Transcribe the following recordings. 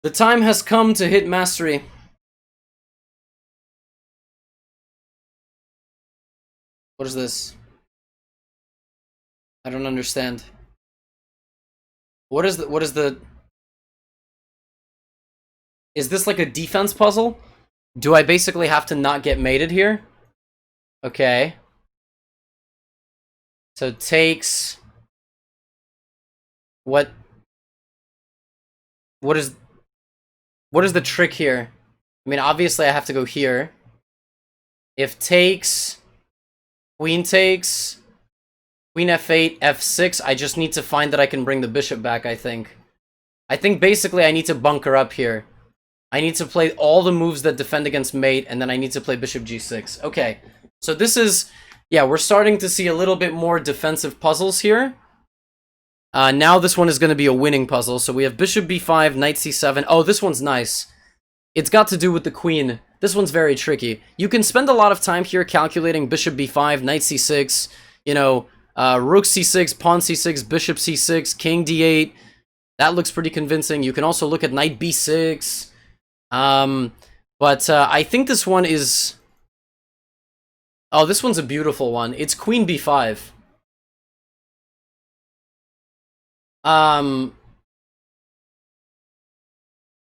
The time has come to hit mastery. What is this? I don't understand. What is the... Is this like a defense puzzle? Do I basically have to not get mated here? Okay. So takes... What is the trick here? I mean, obviously I have to go here. If takes... Queen takes... Queen f8, f6, I just need to find that I can bring the bishop back, I think. I think basically I need to bunker up here. I need to play all the moves that defend against mate, and then I need to play bishop g6. Okay, so this is... Yeah, we're starting to see a little bit more defensive puzzles here. Now this one is going to be a winning puzzle. So we have bishop b5, knight c7. Oh, this one's nice. It's got to do with the queen. This one's very tricky. You can spend a lot of time here calculating bishop b5, knight c6, you know, rook c6, pawn c6, bishop c6, king d8. That looks pretty convincing. You can also look at knight b6. But I think this one is... Oh, this one's a beautiful one. It's queen b5.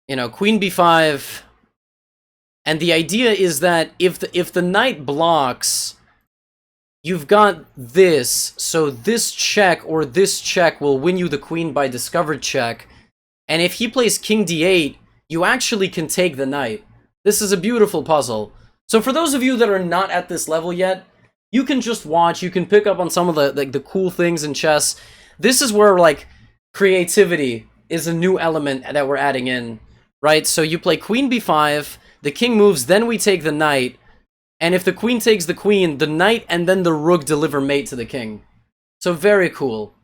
You know, queen b5, and the idea is that if the knight blocks, you've got this, so this check or this check will win you the queen by discovered check, and if he plays king d8, you actually can take the knight. This is a beautiful puzzle. So for those of you that are not at this level yet, you can just watch, you can pick up on some of the cool things in chess. This is where, like, creativity is a new element that we're adding in, right? So you play queen b5, the king moves, then we take the knight, and if the queen takes the queen, the knight and then the rook deliver mate to the king. So very cool,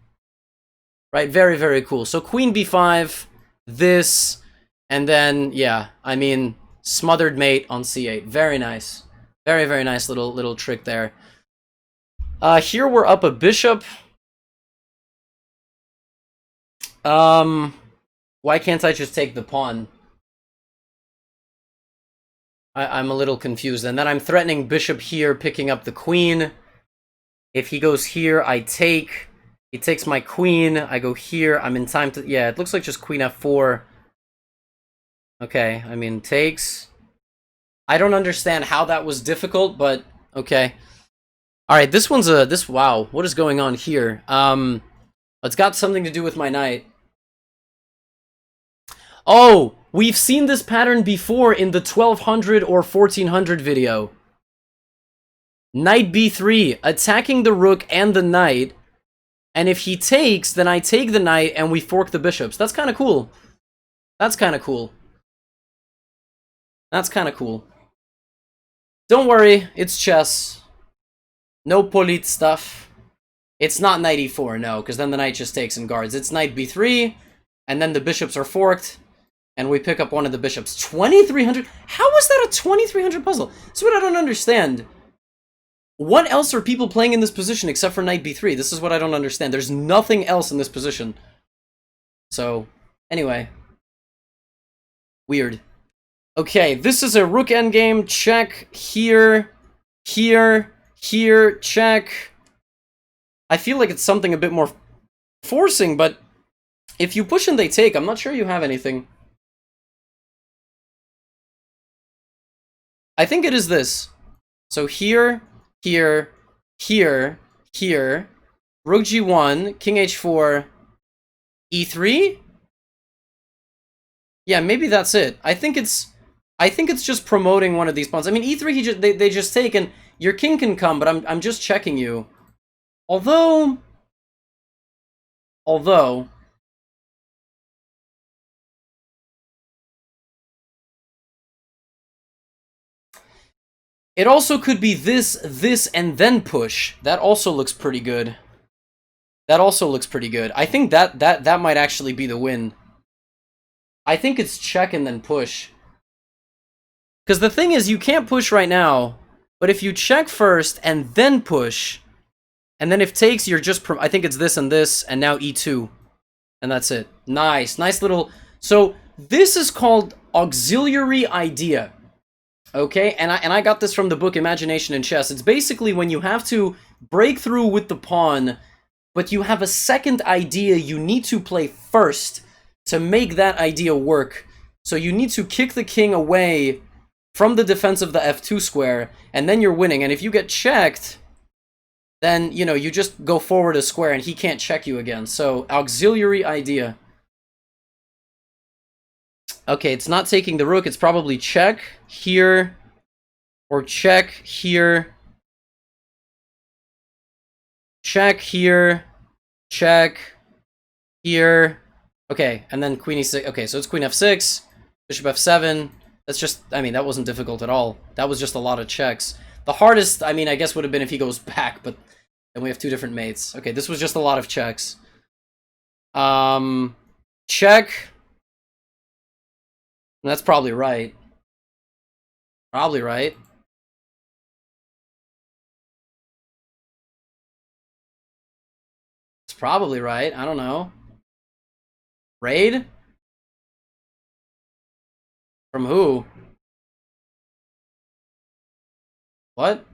right? Very, very cool. So queen b5, this, and then, yeah, I mean, smothered mate on c8. Very nice. Very, very nice little trick there. Here we're up a bishop. Why can't I just take the pawn? I'm a little confused. And then I'm threatening bishop here, picking up the queen. If he goes here, I take. He takes my queen. I go here. I'm in time to... Yeah, it looks like just queen f4. Okay, I mean, takes. I don't understand how that was difficult, but okay. Alright, this one's a... Wow, what is going on here? It's got something to do with my knight. Oh, we've seen this pattern before in the 1200 or 1400 video. Knight b3, attacking the rook and the knight. And if he takes, then I take the knight and we fork the bishops. That's kind of cool. That's kind of cool. That's kind of cool. Don't worry, it's chess. No polit stuff. It's not knight e4, no, because then the knight just takes and guards. It's knight b3, and then the bishops are forked. And we pick up one of the bishops. 2,300? How is that a 2,300 puzzle? That's what I don't understand. What else are people playing in this position except for knight b3? This is what I don't understand. There's nothing else in this position. So, anyway. Weird. Okay, this is a rook endgame. Check. Here. Here. Here. Check. I feel like it's something a bit more forcing, but if you push and they take, I'm not sure you have anything. I think it is this. So here, here, here, here, rook g1, king h4, e3? Yeah, maybe that's it. I think it's just promoting one of these pawns. I mean, e3 they just take, and your king can come, but I'm just checking you. Although it also could be this, and then push. That also looks pretty good. That also looks pretty good. I think that might actually be the win. I think it's check and then push. Because the thing is, you can't push right now, but if you check first and then push, and then if takes, you're just... I think it's this, and now e2. And that's it. Nice. Nice little... So, This is called auxiliary idea. Okay, and I got this from the book Imagination in Chess. It's basically when you have to break through with the pawn, but you have a second idea you need to play first to make that idea work. So you need to kick the king away from the defense of the f2 square, and then you're winning. And if you get checked, then, you know, you just go forward a square and he can't check you again. So, auxiliary idea. Okay, it's not taking the rook. It's probably check here, or check here, check here, check here. Okay, and then queen e6. Okay, so it's queen f6, bishop f7. That's just, I mean, that wasn't difficult at all. That was just a lot of checks. The hardest, I mean, I guess would have been if he goes back, but then we have two different mates. Okay, this was just a lot of checks. Check. That's probably right. Probably right. It's probably right. I don't know. Raid? From who? What?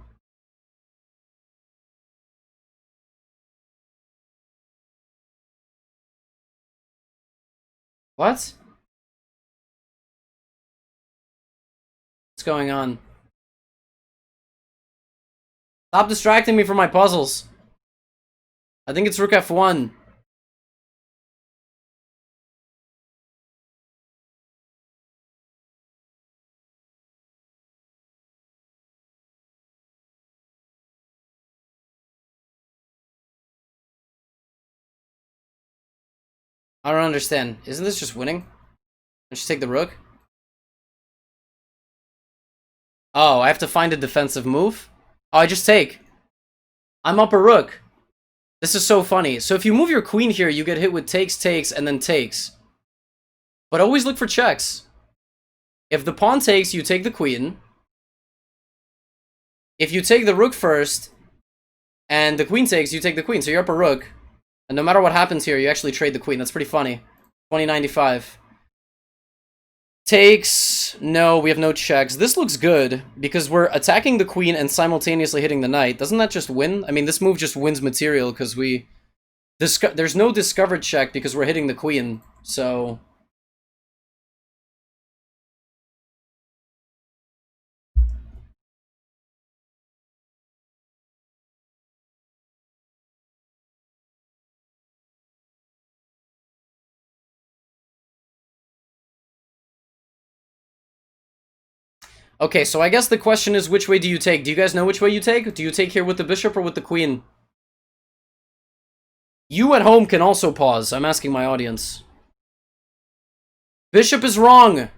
What? What's going on? Stop distracting me from my puzzles. I think it's rook f1. I don't understand. Isn't this just winning? I should take the rook? Oh, I have to find a defensive move? Oh, I just take. I'm up a rook. This is so funny. So if you move your queen here, you get hit with takes, takes, and then takes. But always look for checks. If the pawn takes, you take the queen. If you take the rook first, and the queen takes, you take the queen. So you're up a rook. And no matter what happens here, you actually trade the queen. That's pretty funny. 2095. Takes. No, we have no checks. This looks good, because we're attacking the queen and simultaneously hitting the knight. Doesn't that just win? I mean, this move just wins material, because we... There's no discovered check, because we're hitting the queen, so... Okay, so I guess the question is, which way do you take? Do you guys know which way you take? Do you take here with the bishop or with the queen? You at home can also pause. I'm asking my audience. Bishop is wrong!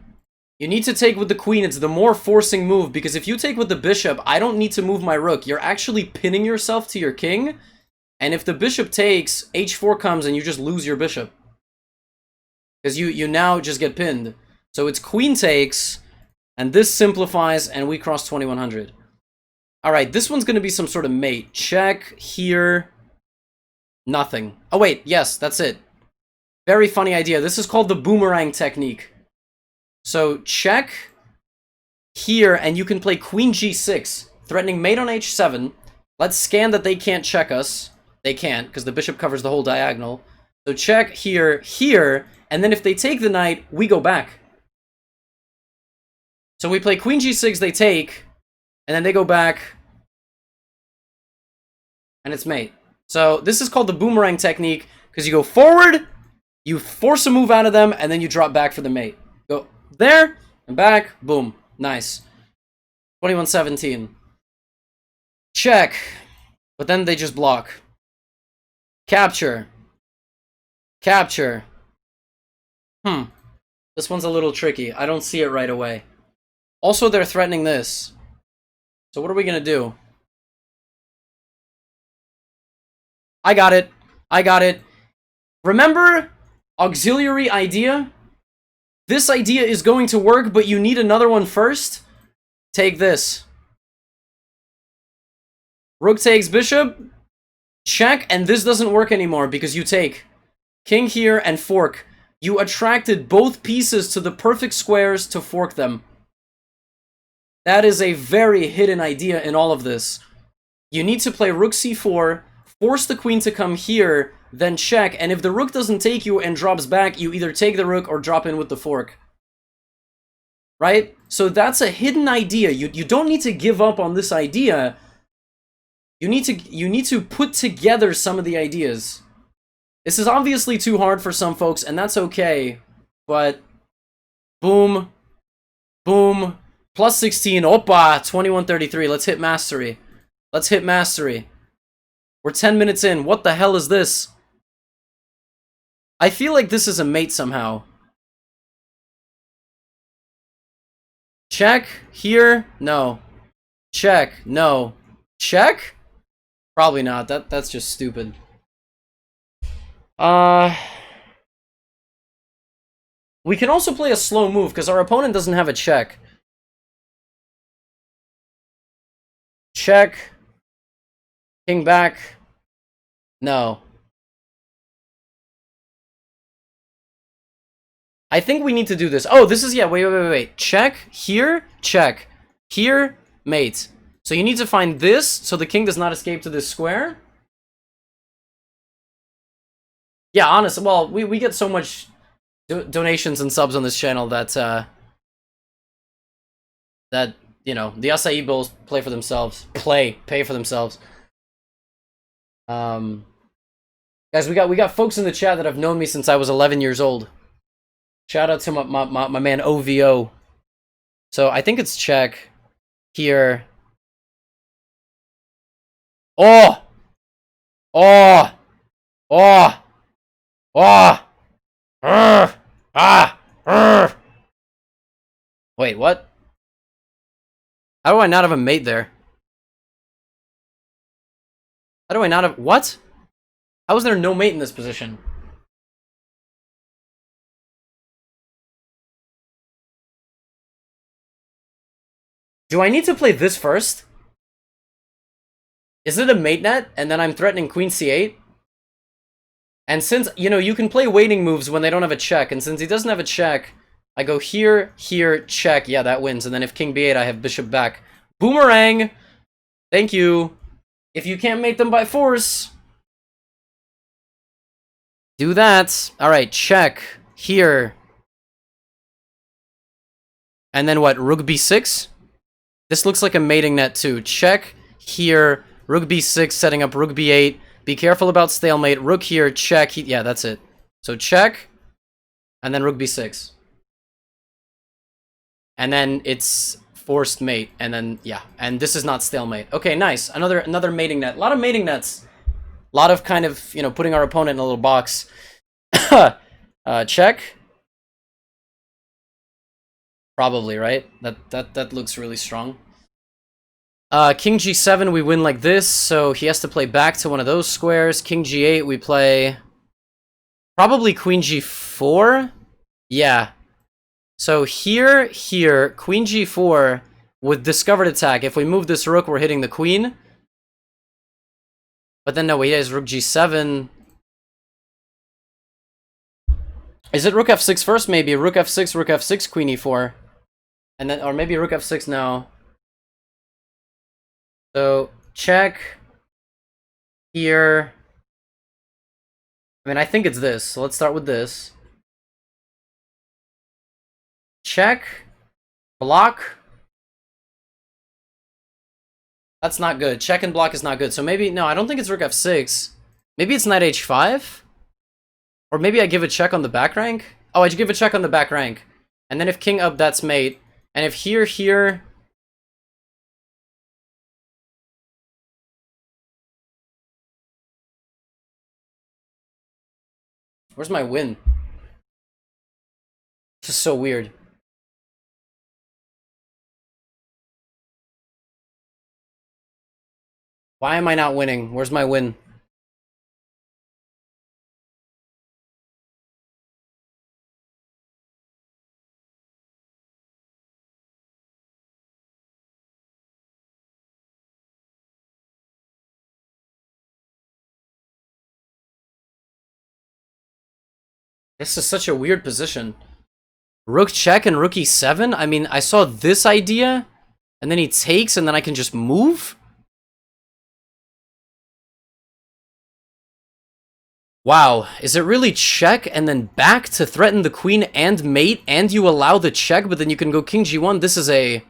You need to take with the queen. It's the more forcing move, because if you take with the bishop, I don't need to move my rook. You're actually pinning yourself to your king, and if the bishop takes, h4 comes and you just lose your bishop. Because you now just get pinned. So it's queen takes... And this simplifies, and we cross 2100. Alright, this one's going to be some sort of mate. Check, here, nothing. Oh wait, yes, that's it. Very funny idea. This is called the boomerang technique. So, check, here, and you can play queen g6, threatening mate on h7. Let's scan that they can't check us. They can't, because the bishop covers the whole diagonal. So check, here, here, and then if they take the knight, we go back. So we play queen g6, they take, and then they go back, and it's mate. So this is called the boomerang technique, because you go forward, you force a move out of them, and then you drop back for the mate. Go there, and back, boom. Nice. 2117. Check. But then they just block. Capture. Capture. This one's a little tricky. I don't see it right away. Also, they're threatening this. So what are we going to do? I got it. I got it. Remember, auxiliary idea? This idea is going to work, but you need another one first. Take this. Rook takes bishop. Check, and this doesn't work anymore because you take. King here and fork. You attracted both pieces to the perfect squares to fork them. That is a very hidden idea in all of this. You need to play rook c4, force the queen to come here, then check, and if the rook doesn't take you and drops back, you either take the rook or drop in with the fork. Right? So that's a hidden idea. You don't need to give up on this idea. You need to put together some of the ideas. This is obviously too hard for some folks, and that's okay. But boom, boom, plus 16, oppa, 2133. Let's hit mastery. Let's hit mastery. We're 10 minutes in. What the hell is this? I feel like this is a mate somehow. Check. Here. No. Check. No. Check? Probably not. That's just stupid. We can also play a slow move, because our opponent doesn't have a check. Check. King back. No. I think we need to do this. Oh, this is, yeah, wait. Check, here, check. Here, mate. So you need to find this, so the king does not escape to this square. Yeah, honestly, well, we get so much donations and subs on this channel that, you know, the acai bowls play for themselves. Pay for themselves. Guys, we got folks in the chat that have known me since I was 11 years old. Shout out to my man OVO. So I think it's check here. Oh! Oh! Oh! Oh! Wait, what? How do I not have a mate there? How do I not have... What? How is there no mate in this position? Do I need to play this first? Is it a mate net, and then I'm threatening queen c8? And since, you know, you can play waiting moves when they don't have a check, and since he doesn't have a check, I go here, here, check. Yeah, that wins. And then if king b8, I have bishop back. Boomerang! Thank you. If you can't mate them by force, do that. Alright, check. Here. And then what? Rook b6? This looks like a mating net too. Check. Here. Rook b6, setting up rook b8. Be careful about stalemate. Rook here, check. Yeah, that's it. So check. And then rook b6. And then it's forced mate. And then, yeah. And this is not stalemate. Okay, nice. Another mating net. A lot of mating nets. A lot of kind of, you know, putting our opponent in a little box. Check. Probably, right? That looks really strong. King g7, we win like this, so he has to play back to one of those squares. King g8, we play... Probably queen g4? Yeah. So here, queen g4 with discovered attack. If we move this rook, we're hitting the queen. But then no, he has rook g7. Is it rook f6 first? Maybe. Rook f6, queen e4. And then, or maybe rook f6 now. So, check. Here. I mean, I think it's this. So let's start with this. Check. Block. That's not good. Check and block is not good. So maybe, no, I don't think it's rook f6. Maybe it's knight h5? Or maybe I give a check on the back rank? Oh, I give a check on the back rank. And then if king up, that's mate. And if here... Where's my win? This is so weird. Why am I not winning? Where's my win? This is such a weird position. Rook check and rook e7? I mean, I saw this idea, and then he takes, and then I can just move? Wow, is it really check and then back to threaten the queen and mate, and you allow the check, but then you can go king g1? This is a...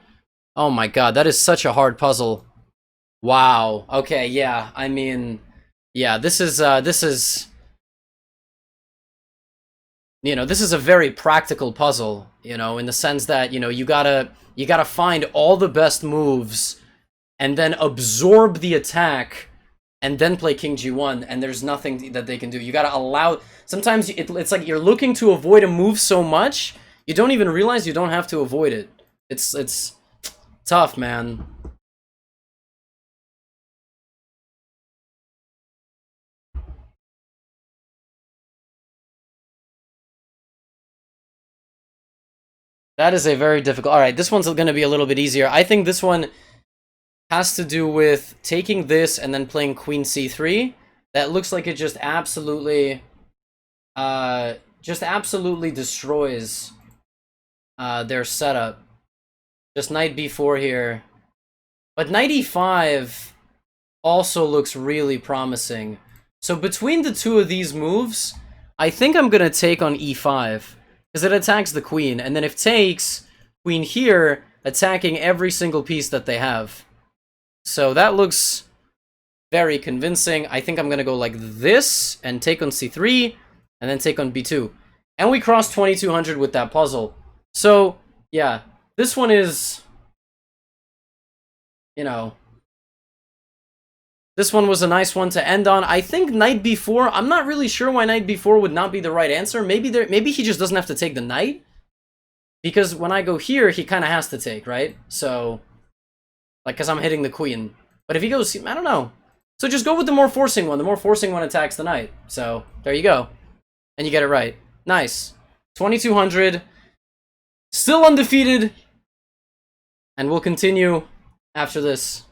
Oh my god, that is such a hard puzzle. Wow, okay, yeah, I mean... Yeah, this is, you know, this is a very practical puzzle, you know, in the sense that, you know, you gotta find all the best moves, and then absorb the attack, and then play king g1, and there's nothing that they can do. You gotta allow... Sometimes it's like you're looking to avoid a move so much, you don't even realize you don't have to avoid it. It's tough, man. That is a very difficult... Alright, this one's gonna be a little bit easier. I think this one has to do with taking this and then playing queen c3. That looks like it just absolutely destroys their setup. Just knight b4 here. But knight e5 also looks really promising. So between the two of these moves, I think I'm gonna take on e5. Because it attacks the queen, and then if takes, queen here, attacking every single piece that they have. So that looks very convincing. I think I'm gonna go like this, and take on c3, and then take on b2. And we crossed 2200 with that puzzle. So, yeah, this one is, you know, this one was a nice one to end on. I think knight b4, I'm not really sure why knight b4 would not be the right answer. Maybe he just doesn't have to take the knight. Because when I go here, he kind of has to take, right? So, like, because I'm hitting the queen. But if he goes, I don't know. So just go with the more forcing one. The more forcing one attacks the knight. So, there you go. And you get it right. Nice. 2200. Still undefeated. And we'll continue after this.